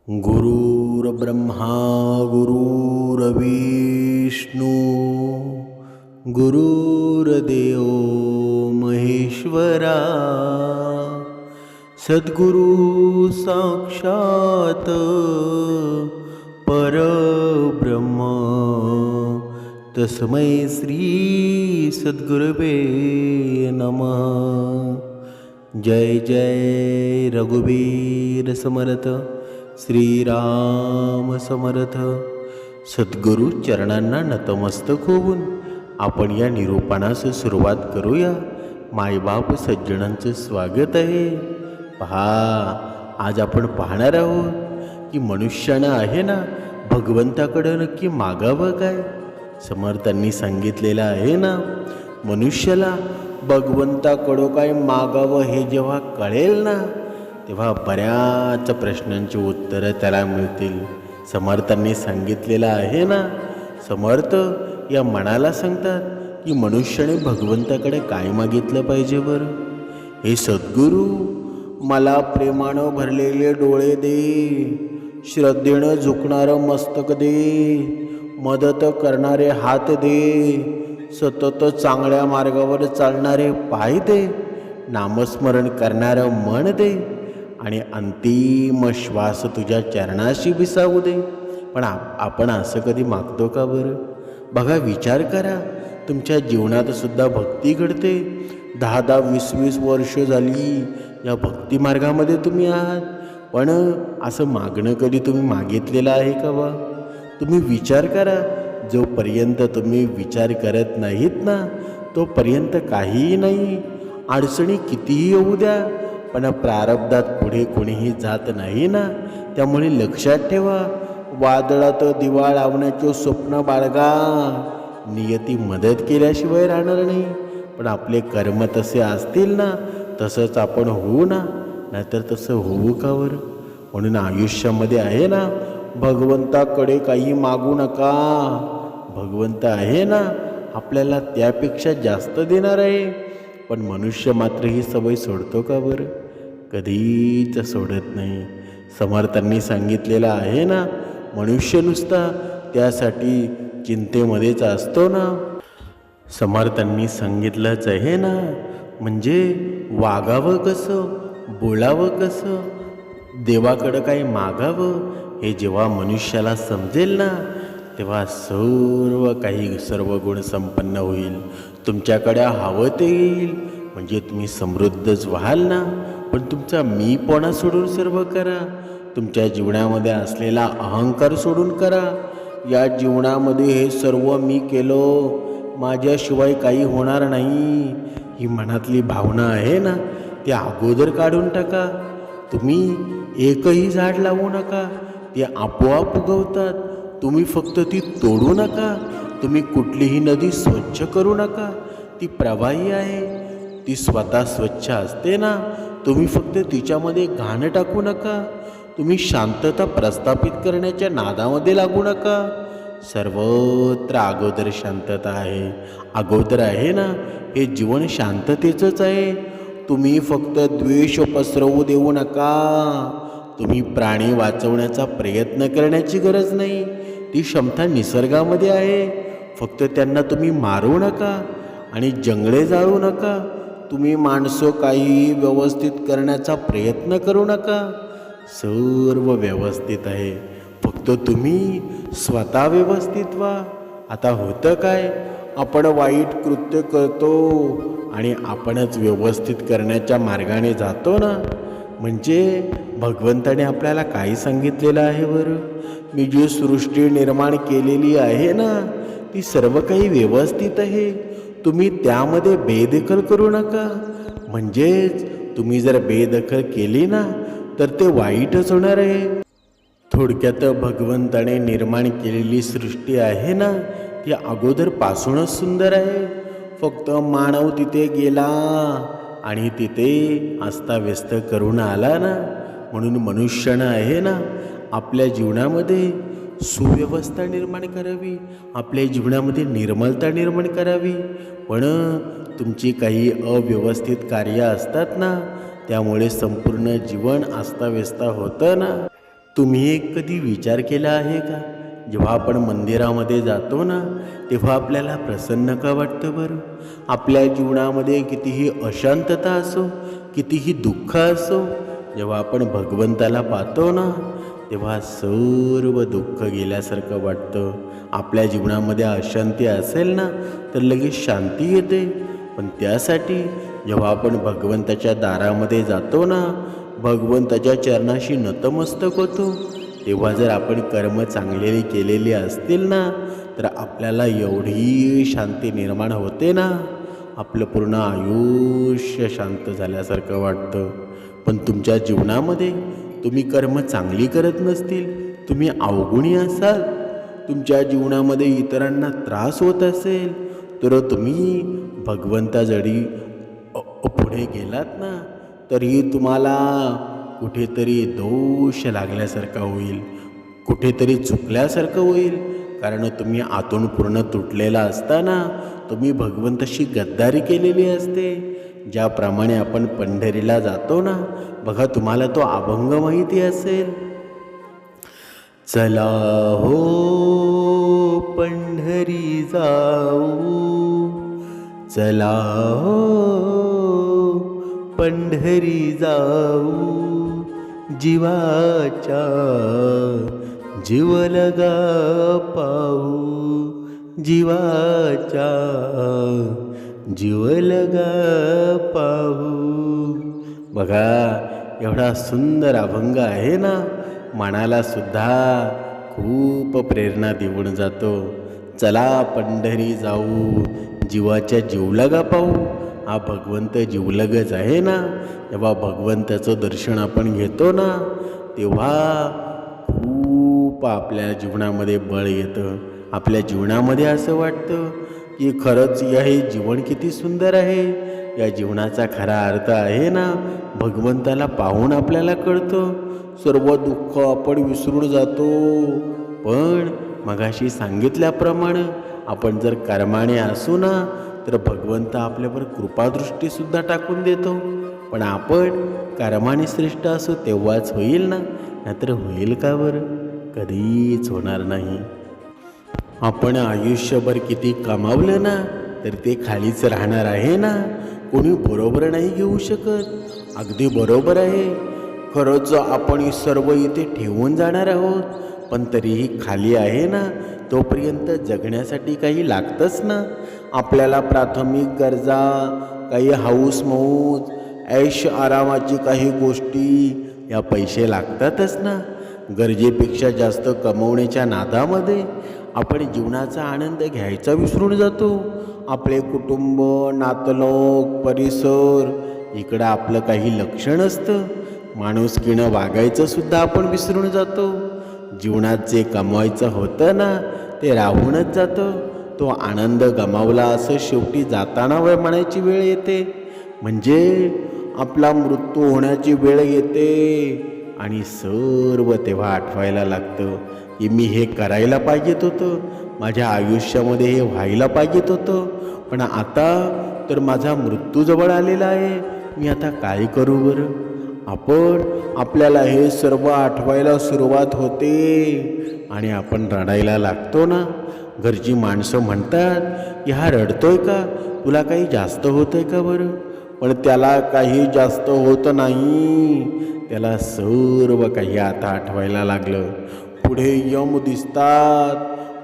गुरुर्ब्रह्मा गुरुर्विष्णू गुरुर्देव महेश्वरा सद्गुरु साक्षात परब्रह्म तस्मै श्री सद्गुरवे नमः। जय जय रघुवीर समर्थ श्रीराम समर्थ। सद्गुरु चरणांना नतमस्तक होऊन आपण या निरूपणास सुरुवात करूया। मायबाप सज्जनांचं स्वागत आहे। पहा, आज आपण पाहणार आहोत की मनुष्यानं आहे ना भगवंताकडे नक्की मागावं काय। समर्थांनी सांगितलेलं आहे ना, मनुष्याला भगवंताकडं काय मागावं हे जेव्हा कळेल ना तेव्हा बऱ्याच प्रश्नांची उत्तरं त्याला मिळतील। समर्थांनी सांगितलेलं आहे ना, समर्थ या मनाला सांगतात की मनुष्याने भगवंताकडे काय मागितलं पाहिजे बरं। हे सद्गुरू, मला प्रेमानं भरलेले डोळे दे, श्रद्धेनं झुकणारं मस्तक दे, मदत करणारे हात दे, सतत चांगल्या मार्गावर चालणारे पाय दे, नामस्मरण करणारं मन दे आणि अंतिम श्वास तुझ्या चरणाशी विसावू दे। पण आपण असं कधी मागतो का बरं? बघा, विचार करा, तुमच्या जीवनात सुद्धा भक्ती घडते। 10-10, 20-20 वर्ष झाली या भक्ती मार्गामध्ये तुम्ही आहात, पण असं मागणं कधी तुम्ही मागितलेलं आहे का बा? तुम्ही विचार करा, जोपर्यंत तुम्ही विचार करत नाहीत ना तोपर्यंत काहीही नाही। अडचणी कितीही येऊ द्या, पण प्रारब्धात पुढे कोणीही जात नाही ना। त्यामुळे लक्षात ठेवा, वादळात दिवा लावण्याचे स्वप्न बाळगा, नियती मदत केल्याशिवाय राहणार नाही। पण आपले कर्म तसे असतील ना तसंच आपण होऊ ना, नाहीतर तसं होऊ का बरं? म्हणून आयुष्यामध्ये आहे ना, भगवंताकडे काही मागू नका। भगवंत आहे ना आपल्याला त्यापेक्षा जास्त देणार आहे। पण मनुष्य मात्र ही सवय सोडतो का बरं? कधीच सोडत नाही। समर्थांनी सांगितलेलं आहे ना, मनुष्य नुसता त्यासाठी चिंतेमध्येच असतो ना। समर्थांनी सांगितलंच आहे ना, म्हणजे वागावं कसं, बोलावं कसं, देवाकडं काही मागावं हे जेव्हा मनुष्याला समजेल ना तेव्हा सर्व गुण संपन्न होईल। तुमच्याकडे हवं ते येईल, म्हणजे तुम्ही समृद्धच व्हाल ना। पण तुमचा मीपणा सोडून सर्व करा। तुमच्या जीवनामध्ये असलेला अहंकार सोडून करा। या जीवनामध्ये हे सर्व मी केलो, माझ्याशिवाय काही होणार नाही, ही मनातली भावना आहे ना ती अगोदर काढून टाका। तुम्ही एकही झाड लावू नका, ते आपोआप उगवतात। तुम्ही फक्त ती तोडू नका। तुम्ही कुठलीही नदी स्वच्छ करू नका, ती प्रवाही आहे, ती स्वतः स्वच्छ असते ना। तुम्ही फक्त तिच्यामध्ये घाण टाकू नका। तुम्ही शांतता प्रस्थापित करण्याच्या नादामध्ये लागू नका। सर्वत्र अगोदर शांतता आहे, अगोदर आहे ना हे जीवन शांततेचंच आहे। तुम्ही फक्त द्वेष पसरवू देऊ नका। तुम्ही प्राणी वाचवण्याचा प्रयत्न करण्याची गरज नाही, ती क्षमता निसर्गामध्ये आहे। फक्त त्यांना तुम्ही मारू नका आणि जंगले जाळू नका। तुम्ही माणसं काही व्यवस्थित करण्याचा प्रयत्न करू नका। सर्व व्यवस्थित आहे, फक्त तुम्ही स्वतः व्यवस्थित व्हा। आता होतं काय, आपण वाईट कृत्य करतो आणि आपणच व्यवस्थित करण्याच्या मार्गाने जातो ना। म्हणजे भगवंताने आपल्याला काय सांगितलेलं आहे बरं? मी जी सृष्टी निर्माण केलेली आहे ना ती सर्व काही व्यवस्थित आहे, तुम्ही त्यामध्ये बेदखल करू नका। म्हणजेच तुम्ही जर बेदखल केली ना तर ते वाईटच होणार आहे। थोडक्यात भगवंताने निर्माण केलेली सृष्टी आहे ना ती अगोदरपासूनच सुंदर आहे। फक्त मानव तिथे गेला आणि तिथे अस्ताव्यस्त करून आला ना। म्हणून मनुष्यानं आहे ना आपल्या जीवनामध्ये सुव्यवस्था निर्माण करावी, आपल्या जीवनामध्ये निर्मलता निर्माण करावी। पण तुमची काही अव्यवस्थित कार्य असतात ना, त्यामुळे संपूर्ण जीवन अस्ताव्यस्त होतं ना। तुम्ही एक कधी विचार केला आहे का, जेव्हा आपण मंदिरामध्ये जातो ना, तेव्हा आपल्याला प्रसन्न का वाटतं बरं? आपल्या जीवनामध्ये कितीही अशांतता असो, कितीही दुःख असो, जेव्हा आपण भगवंताला पाहतो ना, तेव्हा सर्व दुःख गेल्यासारखं वाटतं. आपल्या जीवनामध्ये अशांती असेल ना, तर लगेच शांती येते. पण त्यासाठी जेव्हा आपण भगवंताच्या दारामध्ये जातो ना, भगवंताच्या चरणाशी नतमस्तक होतो, तेव्हा जर आपण कर्म चांगले केलेले असतील ना, तर आपल्याला एवढी शांती निर्माण होते ना, आपलं पूर्ण आयुष्य शांत झाल्यासारखं वाटतं. पण तुमच्या जीवनामध्ये तुम्ही कर्म चांगली करत नसतील, तुम्ही अवगुणी असाल, तुमच्या जीवनामध्ये इतरांना त्रास होत असेल, तर तुम्ही भगवंताजवळ पुढे गेलात ना, तरीही तुम्हाला कुठेतरी दोष लागल्यासारखा होईल, कुठेतरी चुकल्यासारखं होईल. कारण तुम्ही आतून पूर्ण तुटलेला असताना तुम्ही भगवंताशी गद्दारी केलेली असते. ज्याप्रमाणे आपण पंढरीला जातो ना, बघा तुम्हाला तो अभंग माहिती असेल. चला हो पंढरी जाऊ, चला हो पंढरी जाऊ, जीवाच्या जीवलगा पाहू, जीवाच्या जीवलगा पाहू. बघा एवढा सुंदर अभंग आहे ना, मनाला सुद्धा खूप प्रेरणा देऊन जातो. चला पंढरी जाऊ, जीवाच्या जीवलगा पाहू. हा भगवंत जीवलगच आहे ना. जेव्हा भगवंताचं दर्शन आपण घेतो ना, तेव्हा खूप आपल्या जीवनामध्ये बळ येतं. आपल्या जीवनामध्ये असं वाटतं की खरंच हे जीवन किती सुंदर आहे. या जीवनाचा खरा अर्थ आहे ना, भगवंताला पाहून आपल्याला कळतं. सर्व दुःख आपण विसरून जातो. पण मगाशी सांगितल्याप्रमाणे आपण जर कर्माने असू ना, तर भगवंत आपल्यावर कृपादृष्टीसुद्धा टाकून देतो. पण आपण कर्माने श्रेष्ठ असू तेव्हाच होईल ना, नाहीतर होईल का बरं? कधीच होणार नाही. आपण आयुष्यभर किती कमावलं ना, तर ते खालीच राहणार आहे ना. कोणी बरोबर नाही घेऊ शकत. अगदी बरोबर आहे. खरंच आपण सर्व इथे ठेवून जाणार आहोत, पण तरीही खाली आहे ना. तोपर्यंत जगण्यासाठी काही लागतंच ना. आपल्याला प्राथमिक गरजा, काही हाऊस मौज, ऐश आरामाची काही गोष्टी, या पैसे लागतातच ना. गरजेपेक्षा जास्त कमवण्याच्या नादामध्ये आपण जीवनाचा आनंद घ्यायचा विसरून जातो. आपले कुटुंब, नातलग, परिसर इकडं आपलं काही लक्ष नसतं. माणुसकीनं वागायचं सुद्धा आपण विसरून जातो. जीवनात जे कमवायचं होतं ना, ते राहूनच जातं. तो आनंद गमावला असं शेवटी जाताना म्हणायची वेळ येते. म्हणजे आपला मृत्यू होण्याची वेळ येते. आणि सर्व तेव्हा आठवायला लागतं की मी हे करायला पाहिजेत होतं, माझ्या आयुष्यामध्ये हे व्हायला पाहिजेत होतं, पण आता तर माझा मृत्यू जवळ आलेला आहे. मी आता काय करू बरं? आपल्याला हे सर्व आठवायला सुरुवात होते आणि आपण रडायला लागतो ना. घरची माणसं म्हणतात की हा रडतोय का, तुला काही जास्त होतंय का बरं? पण त्याला काही जास्त होत नाही. त्याला सर्व काही आता आठवायला लागलं. पुढे यम दिसतात,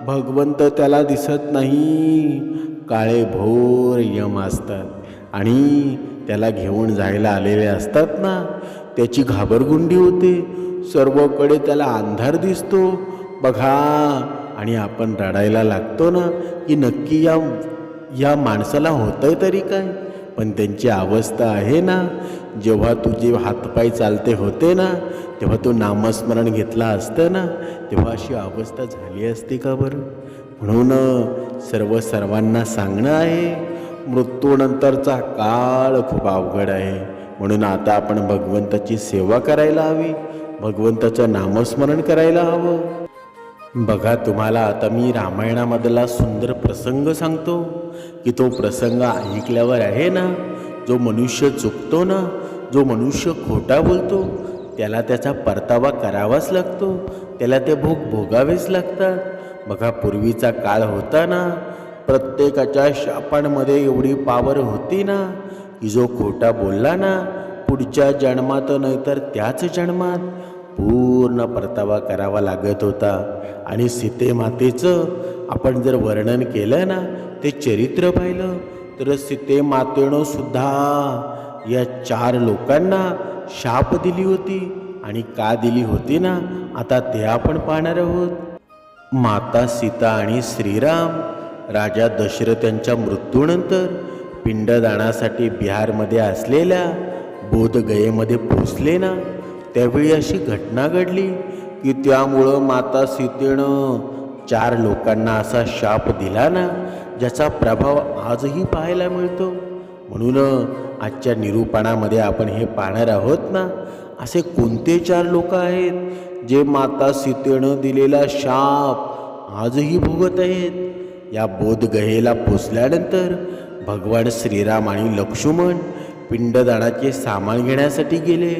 भगवंत त्याला दिसत नाही. काळे भोर यम असतात आणि त्याला घेऊन जायला आलेले असतात ना. त्याची घाबरगुंडी होते. सर्वकडे त्याला अंधार दिसतो बघा. आणि आपण रडायला लागतो ना की नक्की या माणसाला होतंय तरी काय? पण त्यांची अवस्था आहे ना, जेव्हा तुझे हातपाय चालते होते ना, तेव्हा तू नामस्मरण घेतला असतं ना, तेव्हा अशी अवस्था झाली असती का बरं? म्हणून सर्वांना सांगणं आहे, मृत्यूनंतरचा काळ खूप अवघड आहे. म्हणून आता आपण भगवंताची सेवा करायला हवी, भगवंताचं नामस्मरण करायला हवं. बघा तुम्हाला आता मी रामायणामधला सुंदर प्रसंग सांगतो की तो प्रसंग ऐकल्यावर आहे ना, जो मनुष्य चुकतो ना, जो मनुष्य खोटा बोलतो, त्याला त्याचा परतावा करावाच लागतो, त्याला ते भोग भोगावेच लागतात. बघा, पूर्वीचा काळ होता ना, प्रत्येकाच्या शापांमध्ये एवढी पावर होती ना की जो खोटा बोलला ना, पुढच्या जन्मात नाहीतर त्याच जन्मात पूर्ण परतावा करावा लागत होता. आणि सीतेमातेचं आपण जर वर्णन केलं ना, ते चरित्र पाहिलं तर सीतेमातेनं सुद्धा या 4 लोकांना शाप दिली होती. आणि का दिली होती ना, आता ते आपण पाहणार आहोत. माता सीता आणि श्रीराम राजा दशरथ यांच्या मृत्यूनंतर पिंडदानासाठी बिहारमध्ये असलेल्या बोधगयेमध्ये पोचले ना, त्यावेळी अशी घटना घडली की त्यामुळं माता सीतेनं 4 लोकांना असा शाप दिला ना, ज्याचा प्रभाव आजही पाहायला मिळतो. म्हणून आजच्या निरूपणामध्ये आपण हे पाहणार आहोत ना, असे कोणते 4 लोक आहेत जे माता सीतेनं दिलेला शाप आजही भोगत आहेत. या बोधगयेला पोचल्यानंतर भगवान श्रीराम आणि लक्ष्मण पिंडदानाचे सामान घेण्यासाठी गेले,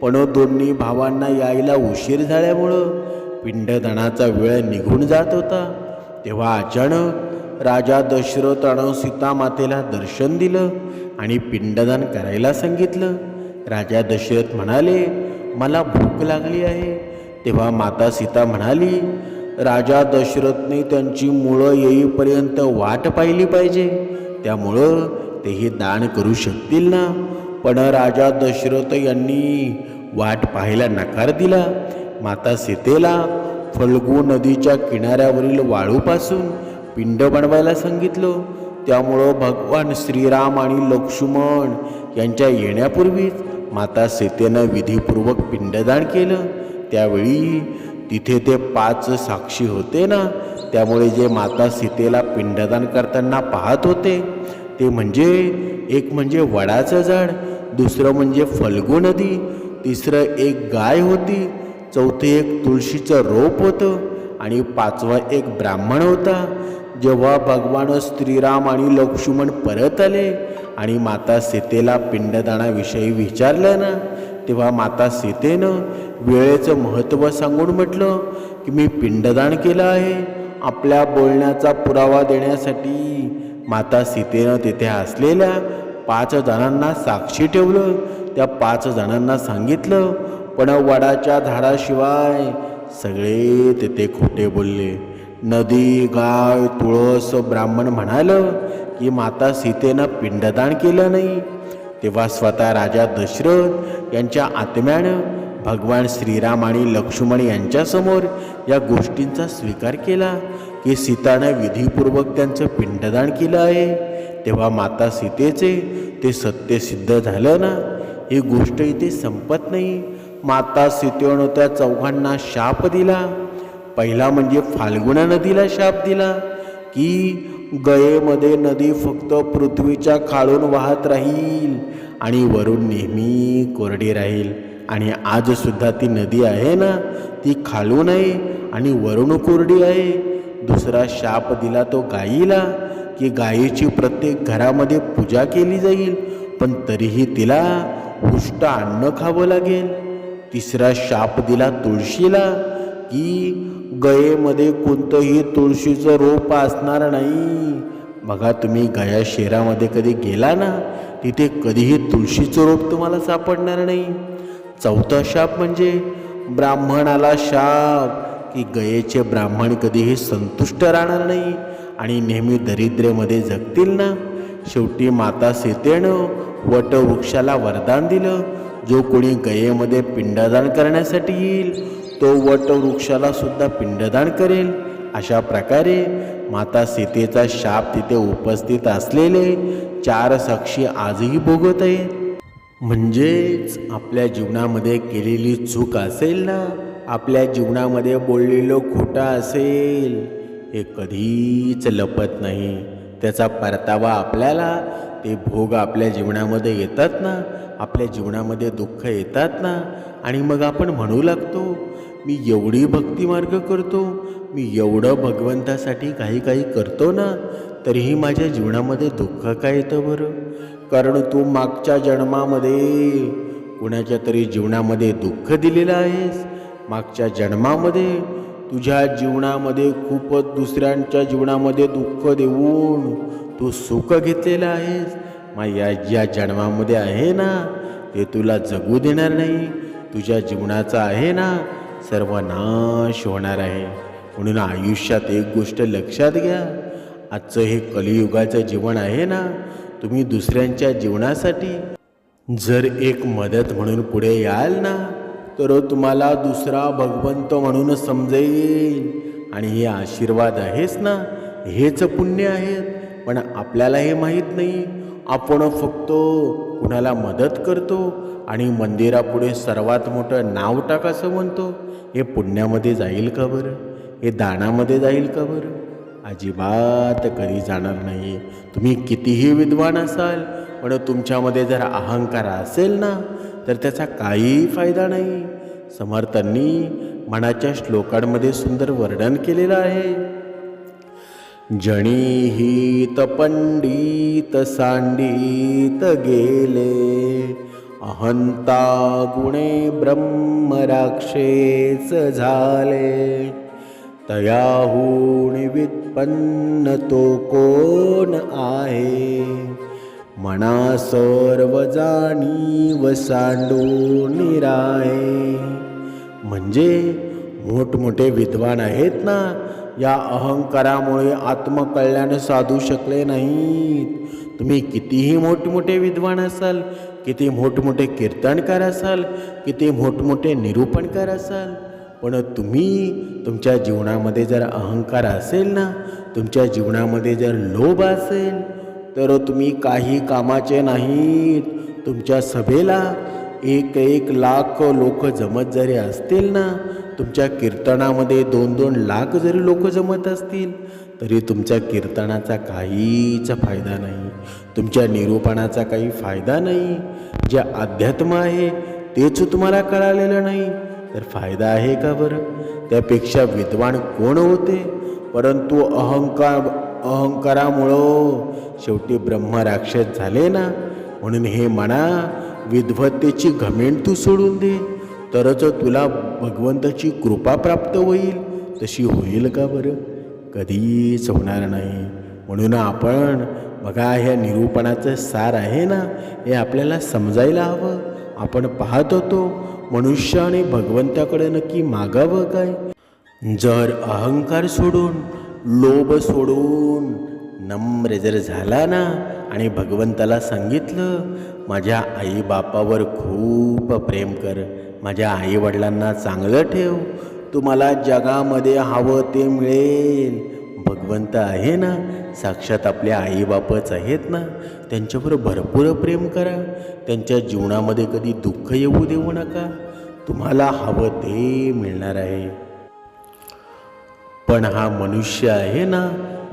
पण दोन्ही भावांना यायला उशीर झाल्यामुळं पिंडदानाचा वेळ निघून जात होता. तेव्हा अचानक राजा दशरथानं सीतामातेला दर्शन दिलं आणि पिंडदान करायला सांगितलं. राजा दशरथ म्हणाले, मला भूक लागली आहे. तेव्हा माता सीता म्हणाली, राजा दशरथने त्यांची मुलं येईपर्यंत वाट पाहिली पाहिजे, त्यामुळं तेही दान करू शकतील ना. पण राजा दशरथ यांनी वाट पाहायला नकार दिला. माता सीतेला फल्गू नदीच्या किनाऱ्यावरील वाळूपासून पिंड बनवायला सांगितलं. त्यामुळं भगवान श्रीराम आणि लक्ष्मण यांच्या येण्यापूर्वीच माता सीतेनं विधीपूर्वक पिंडदान केलं. त्यावेळी तिथे ते 5 साक्षी होते ना, त्यामुळे जे माता सीतेला पिंडदान करताना पाहत होते ते म्हणजे, एक म्हणजे वडाचं झाड, दुसरं म्हणजे फल्गू नदी, तिसरं एक गाय होती, चौथे एक तुळशीचं रोप होतं आणि 5वा एक ब्राह्मण होता. जेव्हा भगवान श्रीराम आणि लक्ष्मण परत आले आणि माता सीतेला पिंडदानाविषयी विचारलं ना, तेव्हा माता सीतेनं वेळेचं महत्त्व सांगून म्हटलं की मी पिंडदान केलं आहे. आपल्या बोलण्याचा पुरावा देण्यासाठी माता सीतेनं तिथे असलेल्या 5 जणांना साक्षी ठेवलं. त्या 5 जणांना सांगितलं, पण वडाच्या झाडाशिवाय सगळे तिथे खोटे बोलले. नदी, गाय, तुळस, ब्राह्मण म्हणालं की माता सीतेनं पिंडदान केलं नाही. तेव्हा स्वतः राजा दशरथ यांच्या आत्म्यानं भगवान श्रीराम आणि लक्ष्मण यांच्यासमोर या गोष्टींचा स्वीकार केला की सीतानं विधीपूर्वक त्यांचं पिंडदान केलं आहे. तेव्हा माता सीतेचे ते सत्य सिद्ध झालं ना. ही गोष्ट इथे संपत नाही. माता सीतेनं त्या 4घांना शाप दिला. पहिला म्हणजे फाल्गुना नदीला शाप दिला की गयेमध्ये नदी फक्त पृथ्वीच्या खालून वाहत राहील आणि वरून नेहमी कोरडी राहील. आणि आज सुद्धा ती नदी आहे ना, ती खालून आहे आणि वरून कोरडी आहे. दुसरा शाप दिला तो गायीला की गायीची प्रत्येक घरामध्ये पूजा केली जाईल, पण तरीही तिला उष्ट अन्न खावं लागेल. तिसरा शाप दिला तुळशीला की गयेमध्ये कोणतंही तुळशीचं रोप असणार नाही. बघा, तुम्ही गया शहरामध्ये कधी गेला ना, तिथे कधीही तुळशीचं रोप तुम्हाला सापडणार नाही. चौथा शाप म्हणजे ब्राह्मणाला शाप की गयेचे ब्राह्मण कधीही संतुष्ट राहणार नाही आणि नेहमी दरिद्रेमध्ये जगतील ना. शेवटी माता सीतेनं वटवृक्षाला वरदान दिलं, जो कोणी गयेमध्ये पिंडदान करण्यासाठी येईल तो वटवृक्षाला सुद्धा पिंडदान करेल. अशा प्रकारे माता सीतेचा शाप तिथे उपस्थित असलेले 4 साक्षी आजही भोगत आहेत. म्हणजेच आपल्या जीवनामध्ये केलेली चूक असेल ना, आपल्या जीवनामध्ये बोललेलं खोटं असेल, हे कधीच लपत नाही. त्याचा परतावा आपल्याला, ते भोग आपल्या जीवनामध्ये येतात ना, आपल्या जीवनामध्ये दुःख येतात ना, आणि मग आपण म्हणू लागतो, मी एवढी भक्तिमार्ग करतो, मी एवढं भगवंतासाठी काही काही करतो ना, तरीही माझ्या जीवनामध्ये दुःख काय येतं बरं? कारण तू मागच्या जन्मामध्ये कुणाच्या तरी जीवनामध्ये दुःख दिलेलं आहेस. मागच्या जन्मामध्ये तुझ्या जीवनामध्ये खूपच दुसऱ्यांच्या जीवनामध्ये दुःख देऊन तू सुख घेतलेलं आहेस. मग या जन्मामध्ये आहे ना ते तुला जगू देणार नाही. तुझ्या जीवनाचा आहे ना सर्वनाश होणार आहे. म्हणून आयुष्यात एक गोष्ट लक्षात घ्या, आजचं हे कलियुगाचं जीवन आहे ना, तुम्ही दुसऱ्यांच्या जीवनासाठी जर एक मदत म्हणून पुढे याल ना तर तुम्हाला दुसरा भगवंत म्हणून समजेल. आणि हे आशीर्वाद आहेच ना, हेच पुण्य आहेत. पण आपल्याला हे माहीत नाही. आपण फक्त कुणाला मदत करतो आणि मंदिरापुढे सर्वात मोठं नाव टाक असं म्हणतो. हे पुण्यामध्ये जाईल का बरं? हे दानामध्ये जाईल का बरं? अजिबात कधी जाणार नाही. तुम्ही कितीही विद्वान असाल पण तुमच्यामध्ये जर अहंकार असेल ना तर त्याचा काहीही फायदा नाही. समर्थांनी मनाच्या श्लोकांमध्ये सुंदर वर्णन केलेलं आहे. जणी हित पंडित सांडित गेले, अहंता गुणे ब्रह्म राक्षेस झाले. तयाहून वित्पन्न तो कोण आहे, मना सर्व जाणीव सांडून राहे. म्हणजे मोठमोठे विद्वान आहेत ना, या अहंकारामुळे आत्मकल्याण साधू शकले नाहीत. तुम्ही कितीही मोठमोठे विद्वान असाल, किती मोठमोठे कीर्तनकार असाल, किती मोठमोठे निरूपणकार असाल, पण तुम्ही तुमच्या जीवनामध्ये जर अहंकार असेल ना, तुमच्या जीवनामध्ये जर लोभ असेल तर तुम्ही काही कामाचे नाहीत. तुमच्या सभेला 1 लाख लोक जमत जरी असतील ना, तुमच्या कीर्तनामध्ये 2 लाख जरी लोक जमत असतील तरी तुमच्या कीर्तनाचा काहीच फायदा नाही. तुमच्या निरूपणाचा काही फायदा नाही. जे अध्यात्म आहे तेच तुम्हाला कळालेलं नाही तर फायदा आहे का बरं? त्यापेक्षा विद्वान कोण होते, परंतु अहंकारामुळं शेवटी ब्रह्म राक्षस झाले ना. म्हणून हे मना, विद्वत्तेची घमेंड तू सोडून दे, तरच तुला भगवंताची कृपा प्राप्त होईल. तशी होईल का बरं? कधीच होणार नाही. म्हणून आपण बघा, ह्या निरूपणाचं सार आहे ना, हे आपल्याला समजायला हवं. आपण पाहत होतो मनुष्य आणि भगवंताकडे नक्की मागावं काय? जर अहंकार सोडून, लोभ सोडून नम्र जर झाला ना आणि भगवंताला सांगितलं, माझ्या आईबापावर खूप प्रेम कर, माझ्या आईवडिलांना चांगलं ठेव, तुम्हाला जगामध्ये हवं ते मिळेल. भगवंत आहे ना, साक्षात आपल्या आईबापच आहेत ना, त्यांच्यावर भरपूर प्रेम करा. त्यांच्या जीवनामध्ये कधी दुःख येऊ देऊ नका. तुम्हाला हवं ते मिळणार आहे. पण हा मनुष्य आहे ना,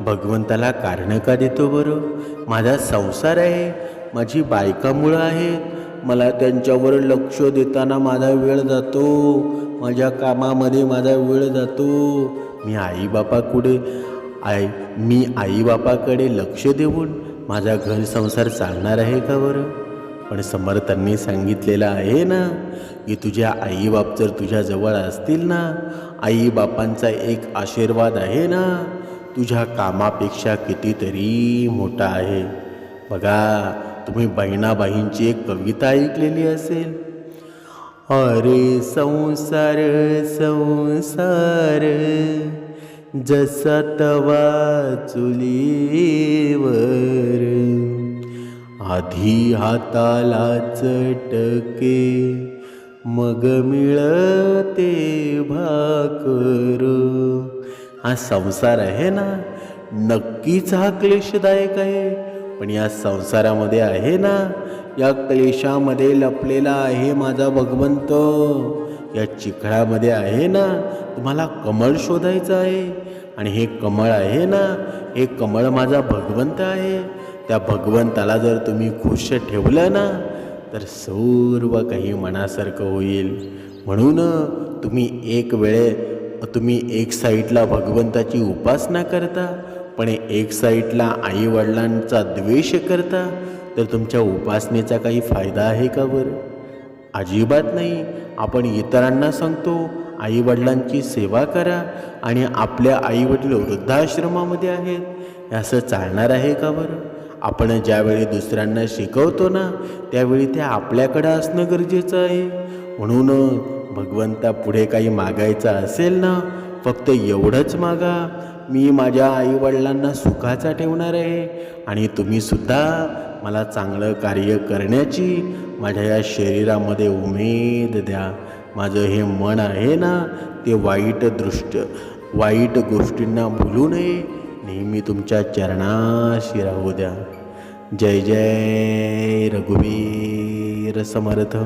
भगवंताला कारण का देतो बरं? माझा संसार आहे, माझी बायका मुलं आहेत, मला त्यांच्यावर लक्ष देताना माझा वेळ जातो, माझ्या कामामध्ये माझा वेळ जातो. मी आईबापाकडे लक्ष देऊन माझा घर संसार चालणार आहे का बरं? पण समर्थांनी सांगितलेलं आहे ना की तुझ्या आईबाप जर तुझ्याजवळ असतील ना, आईबापांचा एक आशीर्वाद आहे ना, तुझ्या कामापेक्षा कितीतरी मोठा आहे. बघा, तुम्ही बहिणाबाईंची एक कविता ऐकलेली असेल. अरे संसार संसार जसा तवा चुलीवर, आधी हाताला चटके मग मिळते भाकर. हा संसार आहे ना, नक्कीच हा क्लेशदायक आहे. पण या संसारामध्ये आहे ना, या क्लेशामध्ये लपलेला आहे माझा भगवंत. या चिखळामध्ये आहे ना, तुम्हाला कमळ शोधायचं आहे. आणि हे कमळ आहे ना, हे कमळ माझा भगवंत आहे. त्या भगवंताला जर तुम्ही खुश ठेवलं ना तर सर्व काही मनासारखं होईल. म्हणून तुम्ही एक साईडला भगवंताची उपासना करता, पण एक साईडला आईवडिलांचा द्वेष करता, तर तुमच्या उपासनेचा काही फायदा आहे का बरं? अजिबात नाही. आपण इतरांना सांगतो आईवडिलांची सेवा करा आणि आपल्या आईवडील वृद्धाश्रमामध्ये आहेत, हे असं चालणार आहे का बरं? आपण ज्यावेळी दुसऱ्यांना शिकवतो ना त्यावेळी ते आपल्याकडं असणं गरजेचं आहे. म्हणून भगवंता पुढे काही मागायचं असेल ना फक्त एवढंच मागा, मी माझ्या आईवडिलांना सुखाचा ठेवणार आहे आणि तुम्हीसुद्धा मला चांगलं कार्य करण्याची माझ्या या शरीरामध्ये उमेद द्या. माझं हे मन आहे ना ते वाईट गोष्टींना भुलू नये, नेहमी तुमच्या चरणाशी राहू द्या. जय जय रघुवीर समर्थ.